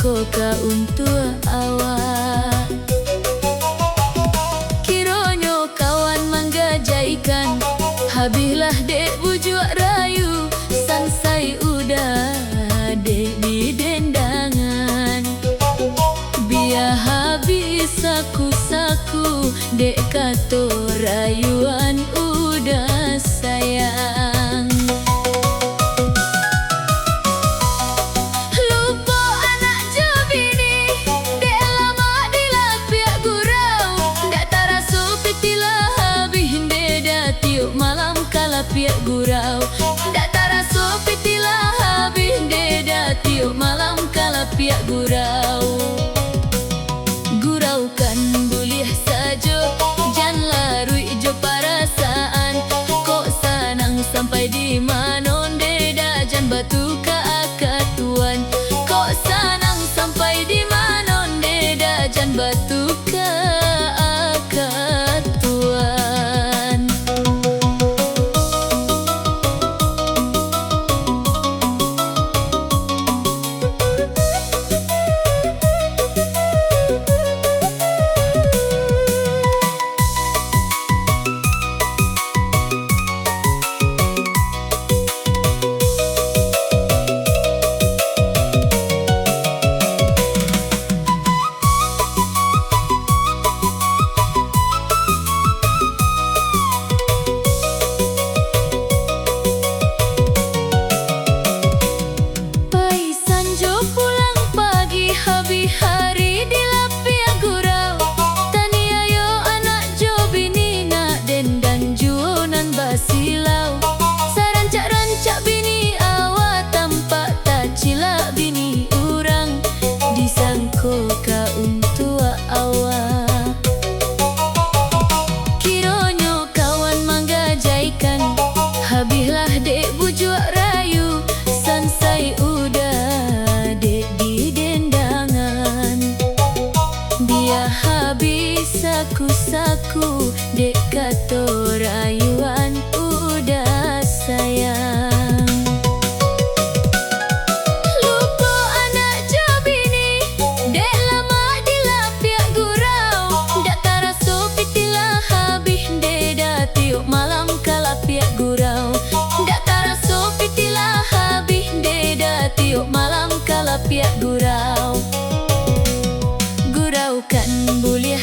sangko ka untuk awak. Kironyo kawan menggajaikan, habislah dek bujuk rayu, sansai udah dek di dendangan. Biar habis saku-saku, dek kato rayuan udah sayang. Lupa anak jo bini, dek lama dilapiak gurau. Dak taraso petilah habis dek dah tiup malam kalapiak gurau. Dak taraso petilah habis dek dah tiup malam kalapiak gurau. Guraukan boleh saja, jangan larui jo perasaan. Kok senang sampai di mana deda jan batu ke akad tuan. Kok senang sampai di mana deda jan batu ke akad tuan. Hari dilapiak gurau, tani ayo anak jo bini nak dendan juonan basilau. Sarancak-rancak bini awak tampak tak cilak bini urang, disangko ka untuk awak. Kironyo kawan menggajaikan, habislah dek bujuk rayu, sansai udah dek di dendangan. Biar habis saku-saku, dek kato rayuan udah sayang. Lupa anak jo bini, dek lama dilapiak gurau. Dak taraso petilah habis dek dah tiup malam kalapiak gurau. Dak taraso petilah habis dek dah tiup malam kalapiak gurau. Guraukan boleh